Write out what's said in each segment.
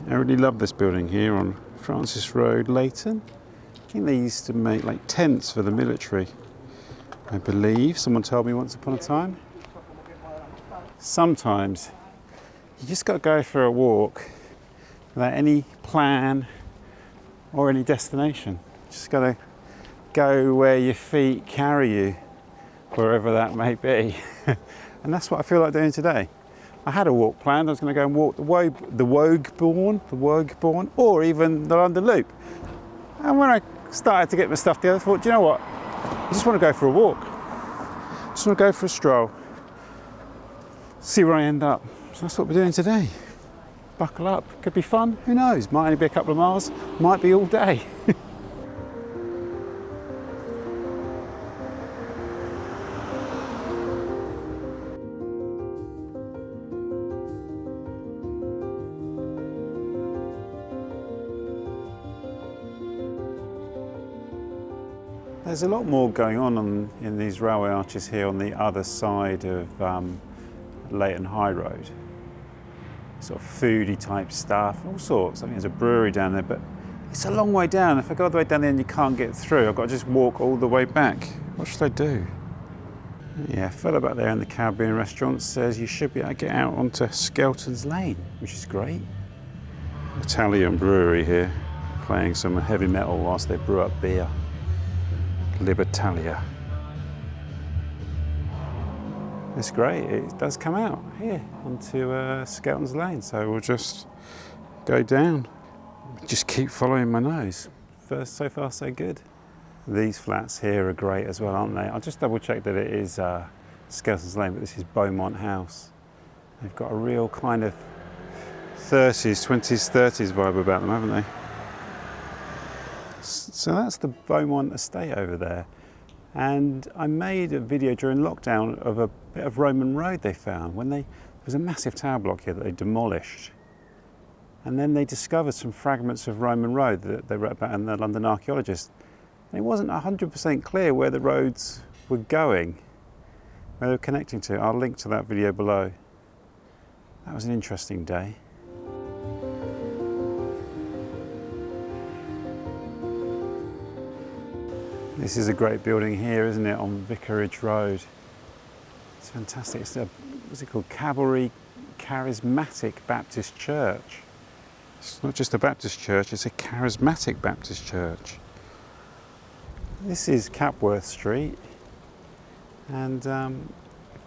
I really love this building here on Francis Road, Leighton. I think they used to make like tents for the military, I believe. Someone told me once upon a time. Sometimes you just got to go for a walk without any plan or any destination. Just got to go where your feet carry you, wherever that may be. And that's what I feel like doing today. I had a walk planned. I was going to go and walk the Woburn, or even the London Loop. And when I started to get my stuff together, I thought, do you know what? I just want to go for a walk. I just want to go for a stroll. See where I end up. So that's what we're doing today. Buckle up. Could be fun. Who knows? Might only be a couple of miles. Might be all day. There's a lot more going on in these railway arches here on the other side of Leighton High Road. Sort of foodie type stuff, all sorts. I think there's a brewery down there, but it's a long way down. If I go all the way down there and you can't get through, I've got to just walk all the way back. What should I do? Yeah, a fella back there in the Caribbean restaurant says you should be able to get out onto Skelton's Lane, which is great. Italian brewery here, playing some heavy metal whilst they brew up beer. Libertalia. It's great, it does come out here onto Skelton's Lane, so we'll just go down. Just keep following my nose. So far so good. These flats here are great as well, aren't they? I'll just double check that it is Skelton's Lane, but this is Beaumont House. They've got a real kind of 20s, 30s vibe about them, haven't they? So that's the Beaumont estate over there. And I made a video during lockdown of a bit of Roman road they found when there was a massive tower block here that they demolished. And then they discovered some fragments of Roman road that they wrote about in the London Archaeologist. And it wasn't 100% clear where the roads were going, where they were connecting to. I'll link to that video below. That was an interesting day. This is a great building here, isn't it, on Vicarage Road. It's fantastic. It's a, what's it called? Calvary Charismatic Baptist Church. It's not just a Baptist church, it's a charismatic Baptist church. This is Capworth Street, and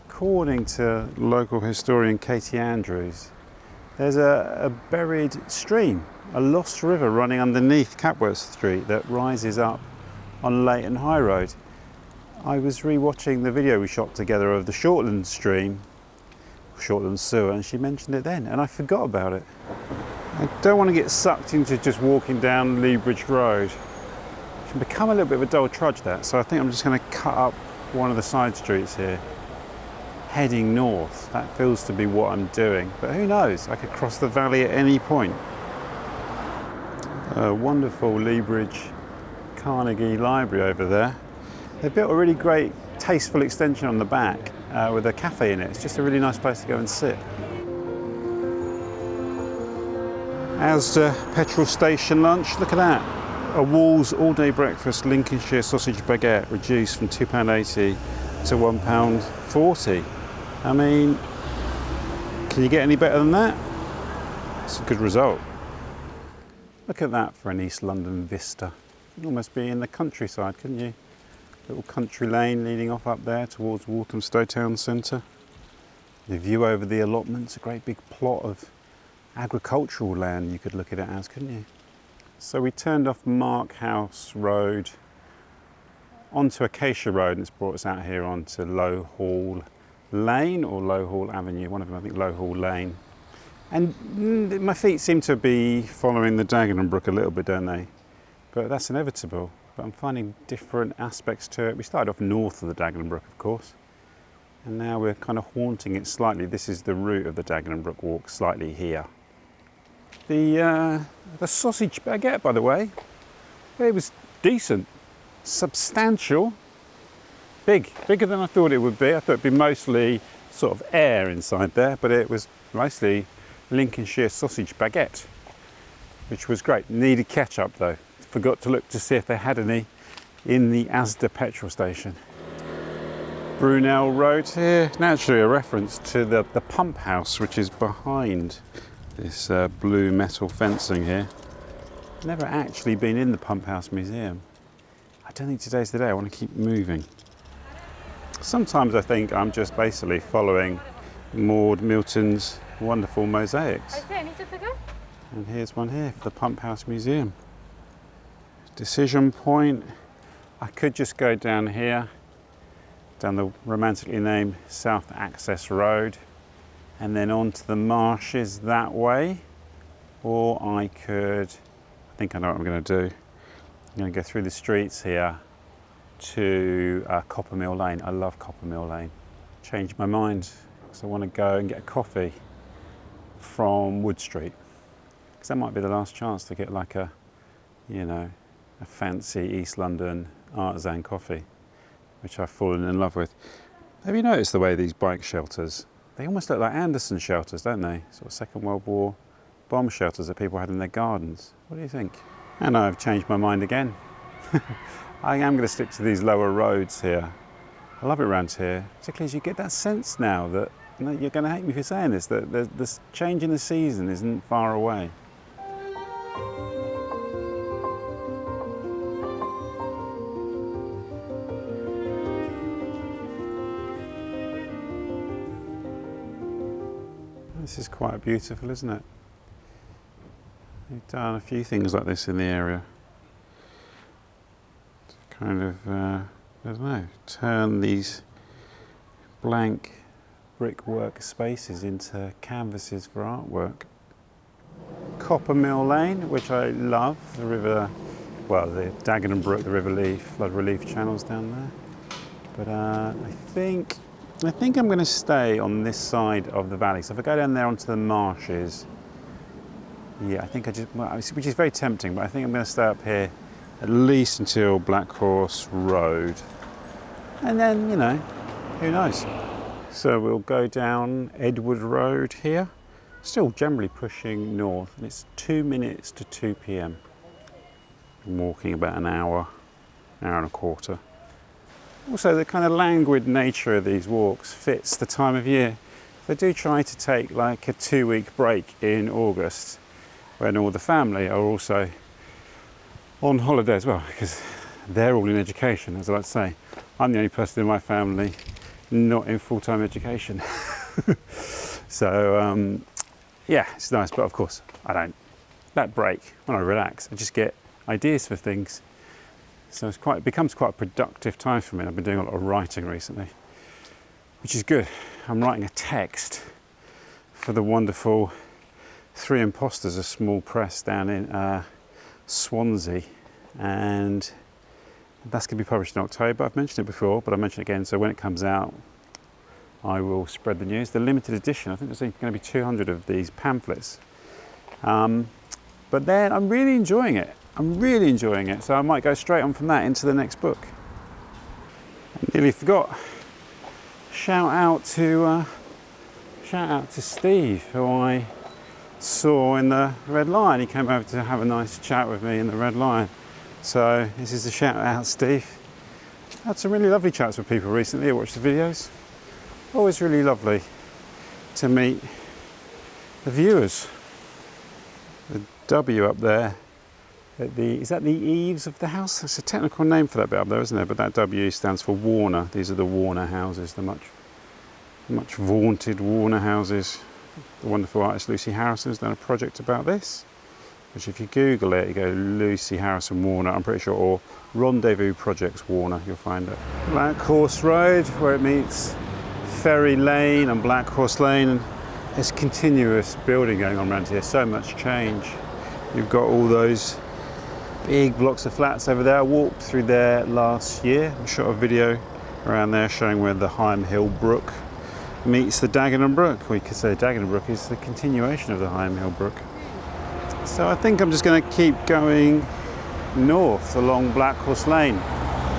according to local historian Katie Andrews, there's a buried stream, a lost river running underneath Capworth Street that rises up on Leighton High Road. I was re-watching the video we shot together of the Shortland stream, Shortland sewer, and she mentioned it then, and I forgot about it. I don't want to get sucked into just walking down Lea Bridge Road. It can become a little bit of a dull trudge, that, so I think I'm just going to cut up one of the side streets here, heading north. That feels to be what I'm doing, but who knows, I could cross the valley at any point. A wonderful Lea Bridge Carnegie Library over there. They built a really great, tasteful extension on the back with a cafe in it. It's just a really nice place to go and sit. Asda petrol station lunch, look at that. A Walls all-day breakfast Lincolnshire sausage baguette reduced from £2.80 to £1.40. I mean, can you get any better than that? It's a good result. Look at that for an East London vista. You'd almost be in the countryside, couldn't you? Little country lane leading off up there towards Walthamstow Town Centre. The view over the allotments, a great big plot of agricultural land you could look at it as, couldn't you? So we turned off Mark House Road onto Acacia Road, and it's brought us out here onto Low Hall Lane or Low Hall Avenue, one of them, I think Low Hall Lane. And my feet seem to be following the Dagenham Brook a little bit, don't they? But that's inevitable. But I'm finding different aspects to it. We started off north of the Dagenham Brook, of course, and now we're kind of haunting it slightly. This is the route of the Dagenham Brook walk, slightly here. The sausage baguette, by the way, it was decent, substantial, bigger than I thought it would be. I thought it'd be mostly sort of air inside there, but it was mostly Lincolnshire sausage baguette. which was great. Needed ketchup though. Forgot to look to see if they had any in the Asda petrol station. Brunel Road here, naturally a reference to the pump house which is behind this blue metal fencing here. Never actually been in the Pump House Museum. I don't think today's the day, I want to keep moving. Sometimes I think I'm just basically following Maud Milton's wonderful mosaics. And here's one here for the Pump House Museum. Decision point. I could just go down here, down the romantically named South Access Road, and then onto the marshes that way. Or I could, I think I know what I'm going to do. I'm going to go through the streets here to Coppermill Lane. I love Coppermill Lane. Changed my mind because I want to go and get a coffee from Wood Street. Because that might be the last chance to get like a, you know, a fancy East London artisan coffee, which I've fallen in love with. Have you noticed the way these bike shelters, they almost look like Anderson shelters, don't they? Sort of Second World War bomb shelters that people had in their gardens. What do you think? And I've changed my mind again. I am going to stick to these lower roads here. I love it around here, particularly as you get that sense now that, you know, you're going to hate me for saying this, that this change in the season isn't far away. This is quite beautiful, isn't it? They've done a few things like this in the area. To kind of, I don't know, turn these blank brickwork spaces into canvases for artwork. Coppermill Lane, which I love, the river, well, the Dagenham Brook, the River Leaf, flood relief channels down there. But I think I'm going to stay on this side of the valley. So if I go down there onto the marshes, yeah, I think which is very tempting, but I think I'm going to stay up here at least until Black Horse Road. And then, you know, who knows? So we'll go down Edward Road here, still generally pushing north, and it's 2 minutes to 2 p.m. I'm walking about an hour and a quarter. Also, the kind of languid nature of these walks fits the time of year. I do try to take like a 2-week break in August when all the family are also on holiday as well, because they're all in education, as I like to say. I'm the only person in my family not in full-time education. So, yeah, it's nice, but of course, that break, when I relax, I just get ideas for things. So it becomes quite a productive time for me. I've been doing a lot of writing recently, which is good. I'm writing a text for the wonderful Three Imposters, a small press down in Swansea, and that's going to be published in October. I've mentioned it before, but I'll mention it again. So when it comes out, I will spread the news. The limited edition, I think there's going to be 200 of these pamphlets. But then I'm really enjoying it. So I might go straight on from that into the next book. I nearly forgot. Shout out to Steve, who I saw in the Red Lion. He came over to have a nice chat with me in the Red Lion. So this is a shout out, Steve. I had some really lovely chats with people recently. I watched the videos. Always really lovely to meet the viewers. The W up there. Is that the eaves of the house? That's a technical name for that bit up there, isn't there? But that W stands for Warner. These are the Warner houses, the much vaunted Warner houses. The wonderful artist Lucy Harrison has done a project about this, which if you Google it, you go Lucy Harrison Warner, I'm pretty sure, or Rendezvous Projects Warner, you'll find it. Black Horse Road, where it meets Ferry Lane and Black Horse Lane, and there's continuous building going on around here, so much change. You've got all those big blocks of flats over there. I walked through there last year. I shot a video around there showing where the Hyme Hill Brook meets the Dagenham Brook. We could say Dagenham Brook is the continuation of the Hyme Hill Brook. So I think I'm just going to keep going north along Black Horse Lane.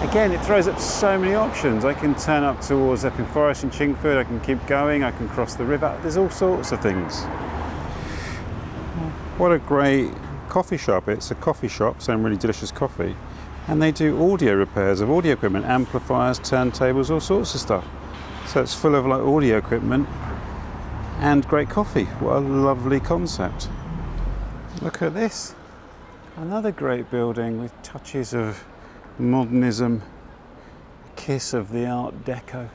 Again, it throws up so many options. I can turn up towards Epping Forest and Chingford, I can keep going, I can cross the river. There's all sorts of things. What a great coffee shop. It's a coffee shop selling really delicious coffee, and they do audio repairs of audio equipment, amplifiers, turntables, all sorts of stuff. So it's full of like audio equipment and great coffee. What a lovely concept. Look at this. Another great building with touches of modernism, a kiss of the Art Deco.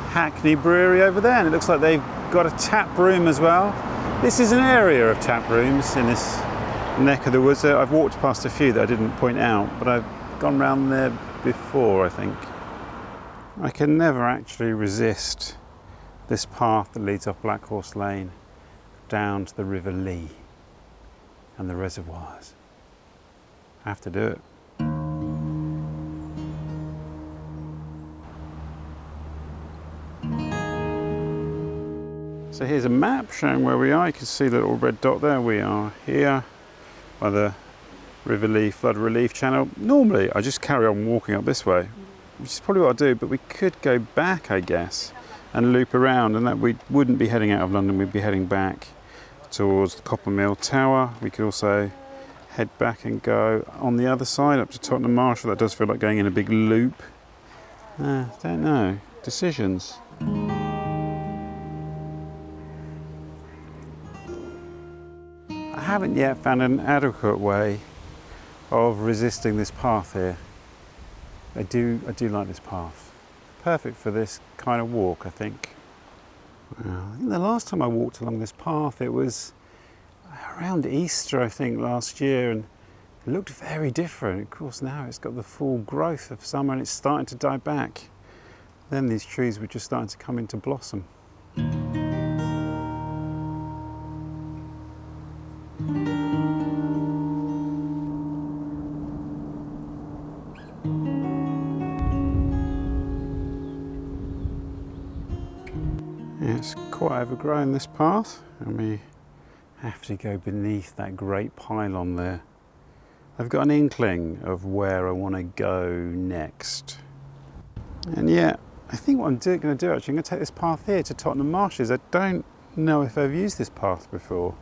Hackney Brewery over there, and it looks like they've got a tap room as well. This is an area of tap rooms in this neck of the woods. I've walked past a few that I didn't point out, but I've gone round there before, I think. I can never actually resist this path that leads off Black Horse Lane down to the River Lee and the reservoirs. I have to do it. So here's a map showing where we are. You can see the little red dot there. We are here by the River Lee Flood Relief Channel. Normally I just carry on walking up this way, which is probably what I'll do, but we could go back, I guess, and loop around, and that we wouldn't be heading out of London, we'd be heading back towards the Copper Mill Tower. We could also head back and go on the other side up to Tottenham Marshall. That does feel like going in a big loop. Don't know. Decisions. I haven't yet found an adequate way of resisting this path here. I do like this path. Perfect for this kind of walk, I think. Well, I think the last time I walked along this path, it was around Easter, I think, last year, and it looked very different. Of course, now it's got the full growth of summer and it's starting to die back. Then these trees were just starting to come into blossom. It's quite overgrown, this path, and we have to go beneath that great pylon there. I've got an inkling of where I want to go next. And yeah, I think what I'm going to do actually, I'm going to take this path here to Tottenham Marshes. I don't know if I've used this path before.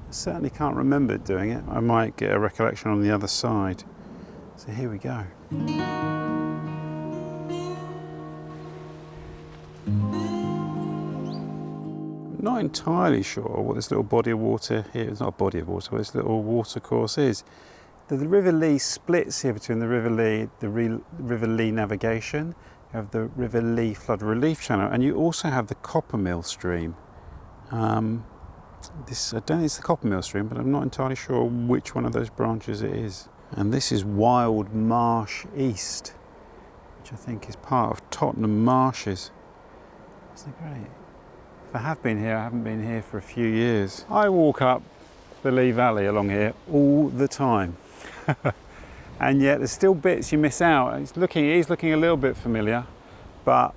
I certainly can't remember doing it. I might get a recollection on the other side. So here we go. Not entirely sure what this little body of water here, it's not a body of water, what this little water course is. The River Lee splits here between the River Lee, River Lee Navigation, you have the River Lee Flood Relief Channel, and you also have the Copper Mill Stream. I don't think it's the Copper Mill Stream, but I'm not entirely sure which one of those branches it is. And this is Wild Marsh East, which I think is part of Tottenham Marshes. Isn't it great? If I have been here, I haven't been here for a few years. I walk up the Lee Valley along here all the time. And yet there's still bits you miss out. He's looking a little bit familiar, but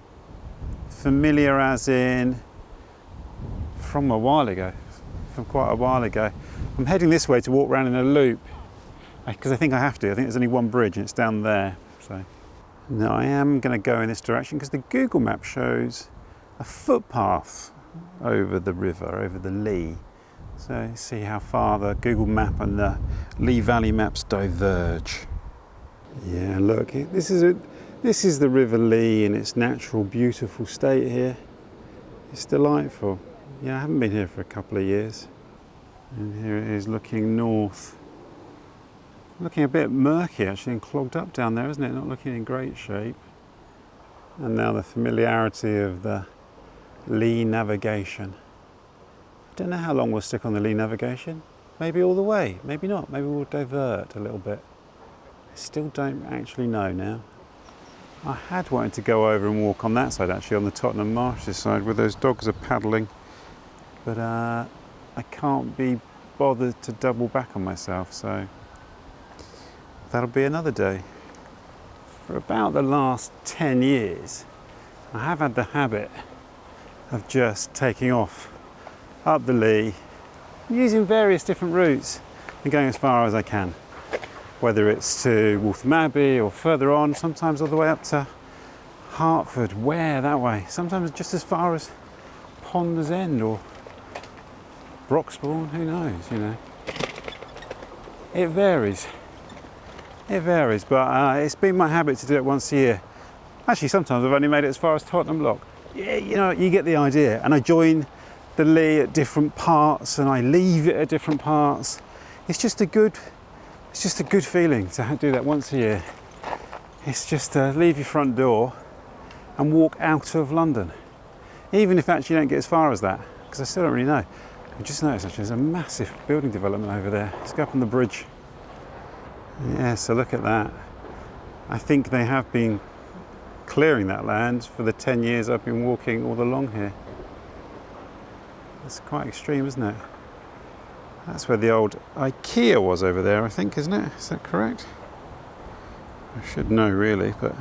familiar as in from a while ago, from quite a while ago. I'm heading this way to walk around in a loop, because I think I have to. I think there's only one bridge and it's down there. So no, I am going to go in this direction because the Google map shows a footpath over the river, over the Lee. So see how far the Google map and the Lee Valley maps diverge. Yeah, look, this is the River Lee in its natural, beautiful state here. It's delightful. Yeah, I haven't been here for a couple of years. And here it is looking north. Looking a bit murky actually and clogged up down there, isn't it? Not looking in great shape. And now the familiarity of the Lee Navigation. I don't know how long we'll stick on the Lee Navigation. Maybe all the way, maybe not. Maybe we'll divert a little bit. I still don't actually know now. I had wanted to go over and walk on that side actually, on the Tottenham Marshes side where those dogs are paddling. But I can't be bothered to double back on myself, so that'll be another day. For about the last 10 years, I have had the habit of just taking off up the Lee, using various different routes and going as far as I can. Whether it's to Waltham Abbey or further on, sometimes all the way up to Hertford, Ware, that way. Sometimes just as far as Ponders End or Broxbourne, who knows, you know. It varies. It varies, but it's been my habit to do it once a year. Actually, sometimes I've only made it as far as Tottenham Lock. Yeah, you know, you get the idea. And I join the Lee at different parts and I leave it at different parts. It's just a good feeling to do that once a year. It's just to leave your front door and walk out of London. Even if actually you don't get as far as that, because I still don't really know. I just noticed actually there's a massive building development over there. Let's go up on the bridge. Yeah, so look at that. I think they have been clearing that land for the 10 years I've been walking all along here. That's quite extreme, isn't it? That's where the old IKEA was over there, I think, isn't it? Is that correct? I should know really, but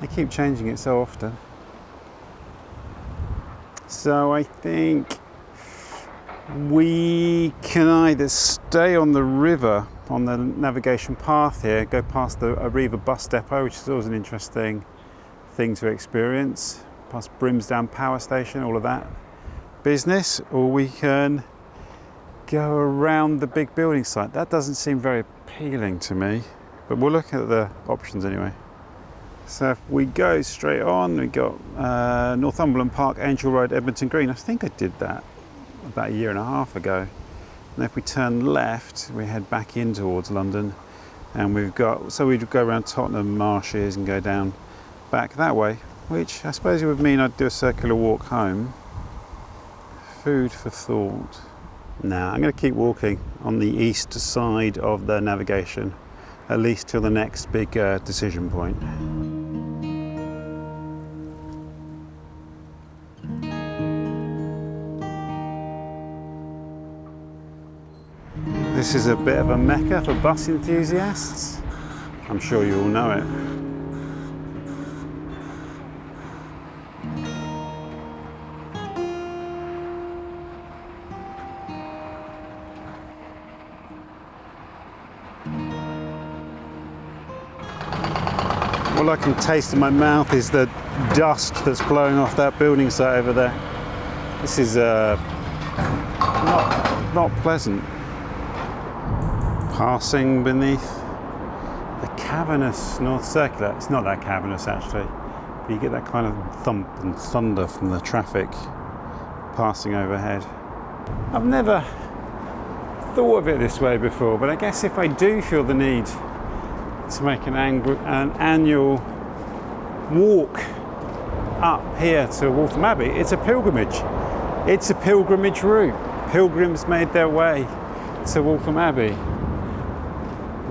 they keep changing it so often. So I think we can either stay on the river, on the navigation path here, go past the Arriva bus depot, which is always an interesting thing to experience, past Brimsdown Power Station, all of that business, or we can go around the big building site. That doesn't seem very appealing to me, but we'll look at the options anyway. So if we go straight on, we got Northumberland Park, Angel Road, Edmonton Green. I think I did that about a year and a half ago. And if we turn left, we head back in towards London, and we'd go around Tottenham Marshes and go down back that way, which I suppose it would mean I'd do a circular walk home. Food for thought. Now I'm going to keep walking on the east side of the navigation, at least till the next big decision point. This is a bit of a mecca for bus enthusiasts. I'm sure you all know it. All I can taste in my mouth is the dust that's blowing off that building site over there. This is not pleasant. Passing beneath the cavernous North Circular. It's not that cavernous actually, but you get that kind of thump and thunder from the traffic passing overhead. I've never thought of it this way before, but I guess if I do feel the need to make an annual walk up here to Waltham Abbey, it's a pilgrimage. It's a pilgrimage route. Pilgrims made their way to Waltham Abbey.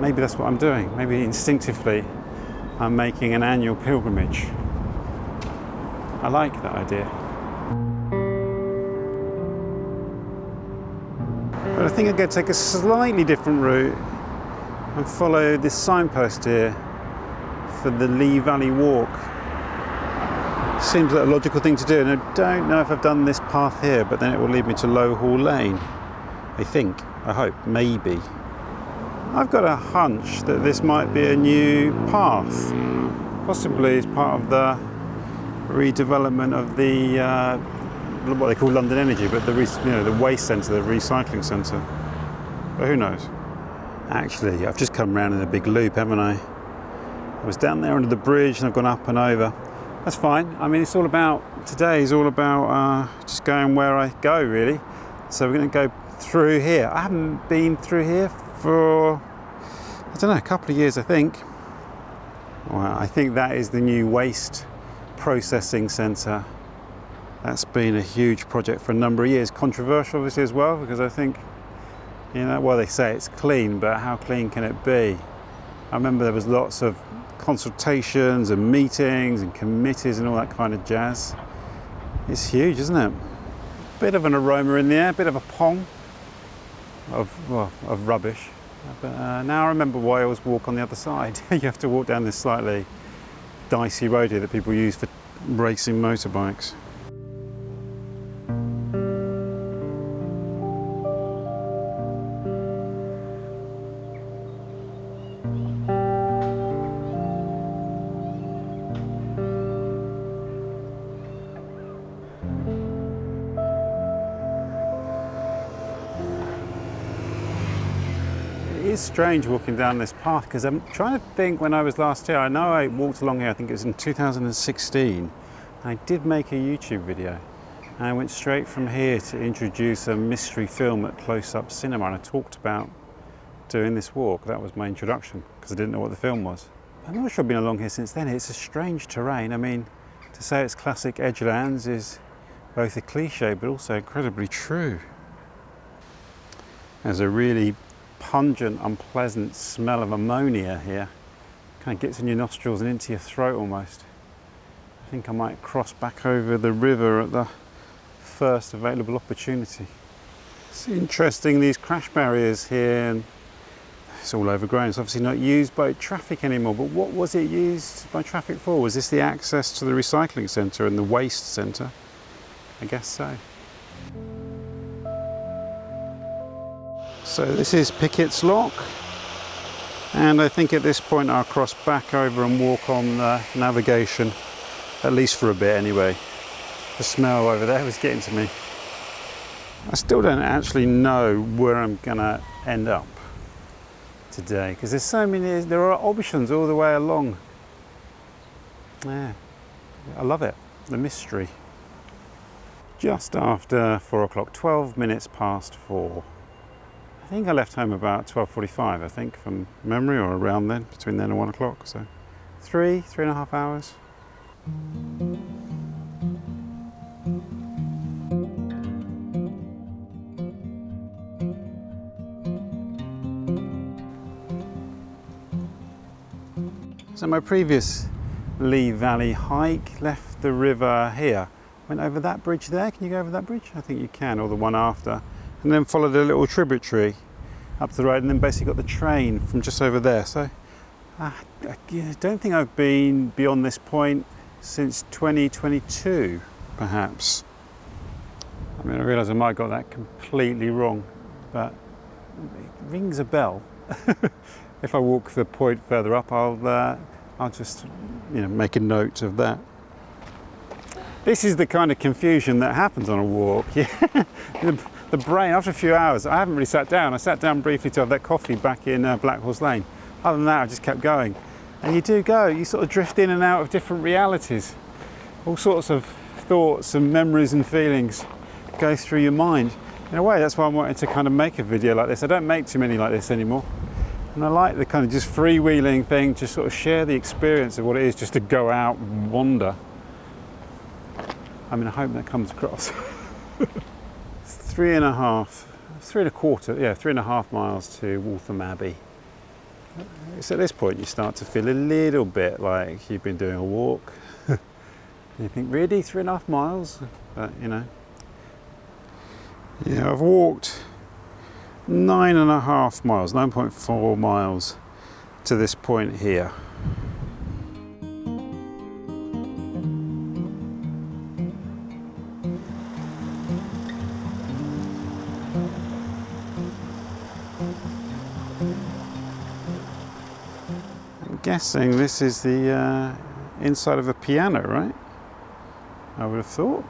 Maybe that's what I'm doing. Maybe instinctively I'm making an annual pilgrimage. I like that idea. But I think I'm going to take a slightly different route and follow this signpost here for the Lee Valley Walk. Seems like a logical thing to do, and I don't know if I've done this path here, but then it will lead me to Low Hall Lane. I think, I hope, maybe. I've got a hunch that this might be a new path, possibly as part of the redevelopment of the what they call London Energy, but the waste centre, the recycling centre. But who knows? Actually, I've just come round in a big loop, haven't I? I was down there under the bridge and I've gone up and over. That's fine. I mean, today is all about just going where I go, really. So we're going to go through here. I haven't been through here for, I don't know, a couple of years, I think. Well, I think that is the new waste processing centre. That's been a huge project for a number of years. Controversial, obviously, as well, because I think, well, they say it's clean, but how clean can it be? I remember there was lots of consultations and meetings and committees and all that kind of jazz. It's huge, isn't it? Bit of an aroma in the air, bit of a pong of rubbish. But now I remember why I always walk on the other side. You have to walk down this slightly dicey road here that people use for racing motorbikes. is strange walking down this path because I'm trying to think when I was last here. I know I walked along here, I think it was in 2016. I did make a YouTube video and I went straight from here to introduce a mystery film at Close Up Cinema, and I talked about doing this walk. That was my introduction because I didn't know what the film was. I'm not sure I've been along here since then. It's a strange terrain. I mean, to say it's classic edgelands is both a cliche but also incredibly true. There's a really pungent, unpleasant smell of ammonia here. Kind of gets in your nostrils and into your throat almost. I think I might cross back over the river at the first available opportunity. It's interesting, these crash barriers here, and it's all overgrown. It's obviously not used by traffic anymore, but what was it used by traffic for? Was this the access to the recycling centre and the waste centre? I guess so. So this is Pickett's Lock, and I think at this point I'll cross back over and walk on the navigation, at least for a bit anyway. The smell over there was getting to me. I still don't actually know where I'm gonna end up today because there's so many, there are options all the way along. Yeah, I love it, the mystery. Just after 4 o'clock, 12 minutes past 4. I think I left home about 12:45, I think, from memory, or around then, between then and 1 o'clock. So 3.5 hours. So my previous Lee Valley hike left the river here, went over that bridge there. Can you go over that bridge? I think you can, or the one after. And then followed a little tributary up the road, and then basically got the train from just over there. So I don't think I've been beyond this point since 2022, perhaps. I mean, I realise I might have got that completely wrong, but it rings a bell. If I walk the point further up, I'll just, make a note of that. This is the kind of confusion that happens on a walk. The brain, after a few hours, I haven't really sat down. I sat down briefly to have that coffee back in Black Horse Lane. Other than that, I just kept going. And you sort of drift in and out of different realities. All sorts of thoughts and memories and feelings go through your mind. In a way, that's why I wanted to kind of make a video like this. I don't make too many like this anymore. And I like the kind of just freewheeling thing, just sort of share the experience of what it is just to go out and wander. I mean, I hope that comes across. 3.5 miles to Waltham Abbey. It's at this point you start to feel a little bit like you've been doing a walk. You think, really, 3.5 miles? But, Yeah, I've walked 9.5 miles, 9.4 miles to this point here. I'm guessing this is the inside of a piano, right? I would have thought.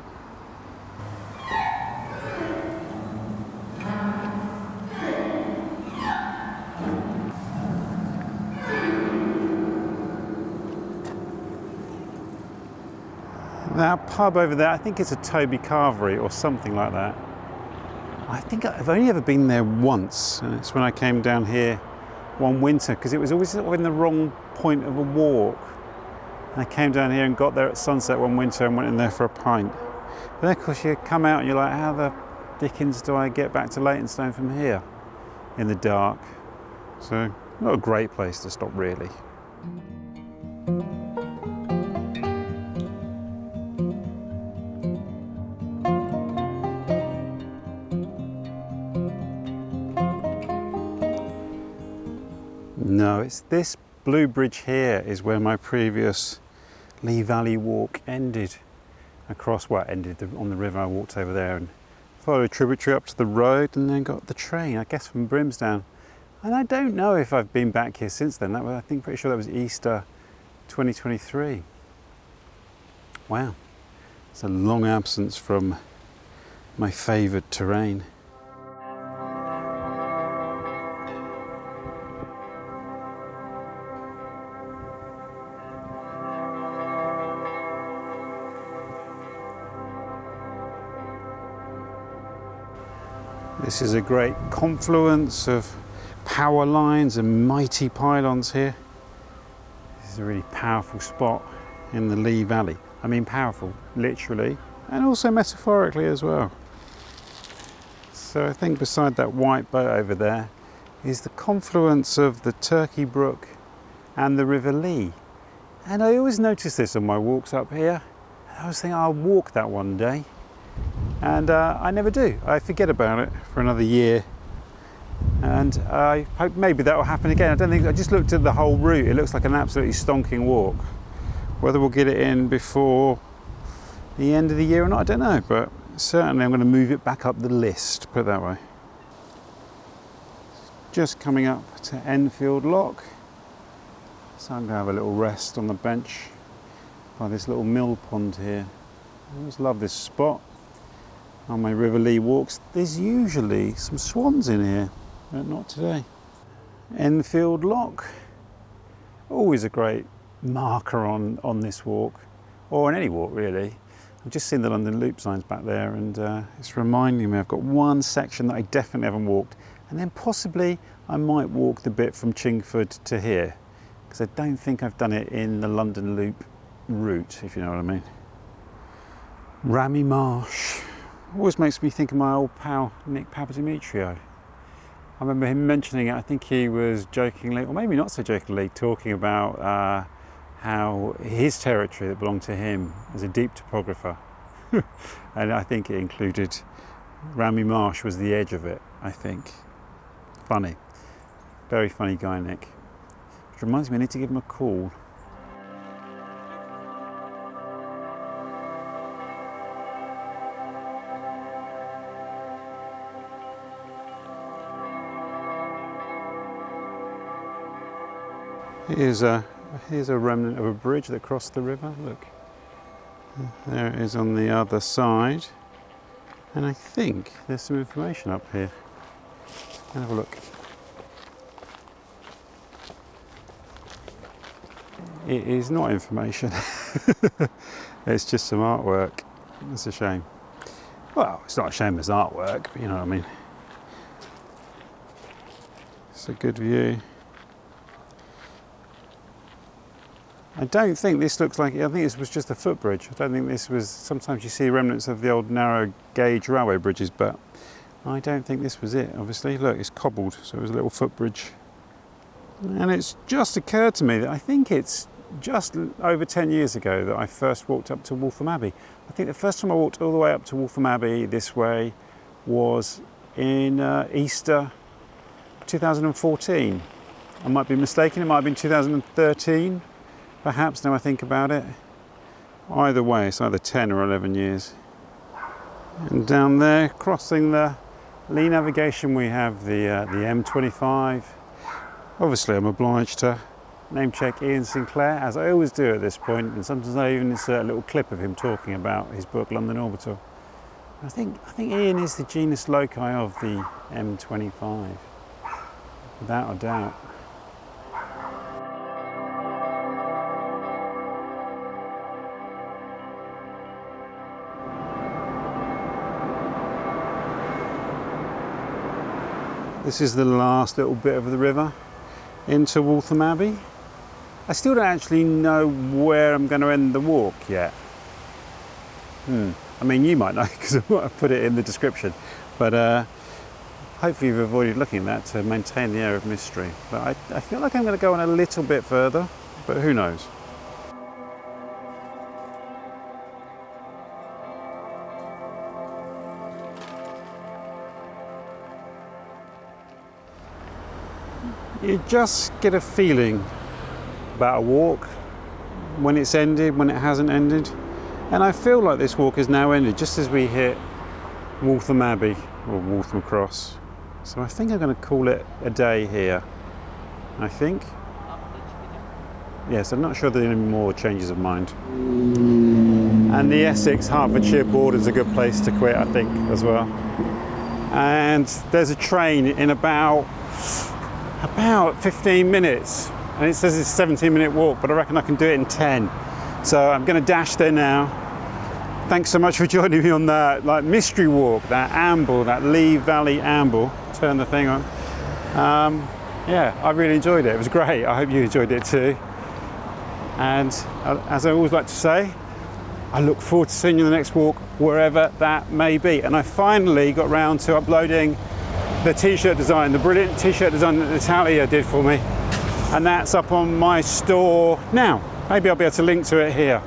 That pub over there, I think it's a Toby Carvery or something like that. I think I've only ever been there once, and it's when I came down here one winter, because it was always sort of in the wrong point of a walk. And I came down here and got there at sunset one winter and went in there for a pint. But then of course you come out and you're like, how the dickens do I get back to Leytonstone from here in the dark? So not a great place to stop, really. No, it's this blue bridge here is where my previous Lee Valley walk ended. Ended on the river. I walked over there and followed a tributary up to the road and then got the train, I guess from Brimsdown. And I don't know if I've been back here since then. I think pretty sure that was Easter 2023. Wow, it's a long absence from my favoured terrain. This is a great confluence of power lines and mighty pylons here. This is a really powerful spot in the Lee Valley. I mean powerful, literally, and also metaphorically as well. So I think beside that white boat over there is the confluence of the Turkey Brook and the River Lee. And I always notice this on my walks up here. I was thinking I'll walk that one day, and I never do. I forget about it for another year, and I hope maybe that will happen again. I just looked at the whole route. It looks like an absolutely stonking walk. Whether we'll get it in before the end of the year or not, I don't know, but certainly I'm going to move it back up the list, put it that way. Just coming up to Enfield Lock, so I'm going to have a little rest on the bench by this little mill pond here. I always love this spot on my River Lee walks. There's usually some swans in here, but not today. Enfield Lock, always a great marker on this walk, or on any walk really. I've just seen the London Loop signs back there, and it's reminding me I've got one section that I definitely haven't walked, and then possibly I might walk the bit from Chingford to here, because I don't think I've done it in the London Loop route, if you know what I mean. Ramy Marsh always makes me think of my old pal Nick Papadimitriou. I remember him mentioning it. I think he was jokingly, or maybe not so jokingly, talking about how his territory that belonged to him is a deep topographer. And I think it included Ramy Marsh was the edge of it, I think. Funny. Very funny guy, Nick. Which reminds me I need to give him a call. Here's a remnant of a bridge that crossed the river, look. There it is on the other side. And I think there's some information up here. Have a look. It is not information. It's just some artwork. It's a shame. Well, it's not a shame as artwork, but you know what I mean. It's a good view. I don't think this looks like it. I think this was just a footbridge. I don't think this was, sometimes you see remnants of the old narrow gauge railway bridges, but I don't think this was it, obviously. Look, it's cobbled, so it was a little footbridge. And it's just occurred to me that I think it's just over 10 years ago that I first walked up to Waltham Abbey. I think the first time I walked all the way up to Waltham Abbey this way was in Easter 2014. I might be mistaken, it might have been 2013. Perhaps, now I think about it. Either way, it's either 10 or 11 years. And down there, crossing the Lee navigation, we have the M25. Obviously, I'm obliged to name check Ian Sinclair, as I always do at this point, and sometimes I even insert a little clip of him talking about his book, London Orbital. I think Ian is the genus loci of the M25, without a doubt. This is the last little bit of the river into Waltham Abbey. I still don't actually know where I'm going to end the walk yet. I mean, you might know because I've put it in the description, but hopefully you've avoided looking at that to maintain the air of mystery. But I feel like I'm going to go on a little bit further, but who knows? You just get a feeling about a walk when it's ended, when it hasn't ended. And I feel like this walk is now ended just as we hit Waltham Abbey or Waltham Cross. So I think I'm going to call it a day here. I think. Yes, I'm not sure there are any more changes of mind. And the Essex-Hertfordshire border is a good place to quit, I think, as well. And there's a train in about 15 minutes, and it says it's a 17-minute walk, but I reckon I can do it in 10. So I'm going to dash there now, Thanks so much for joining me on that mystery walk, that amble, that Lee Valley amble. Turn the thing on. Yeah, I really enjoyed it. It was great. I hope you enjoyed it too. And as I always like to say, I look forward to seeing you on the next walk, wherever that may be. And I finally got round to uploading the t-shirt design, the brilliant t-shirt design that Natalia did for me. And that's up on my store now. Maybe I'll be able to link to it here.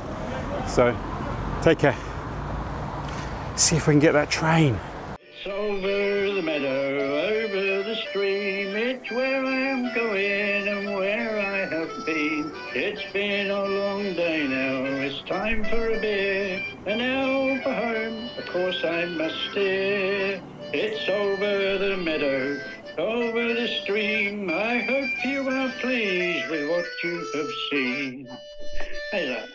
So take care. See if we can get that train. It's over the meadow, over the stream. It's where I am going and where I have been. It's been a long day now. It's time for a beer. And now for home, of course I must steer. It's over the meadow, over the stream. I hope you are pleased with what you have seen. How's that?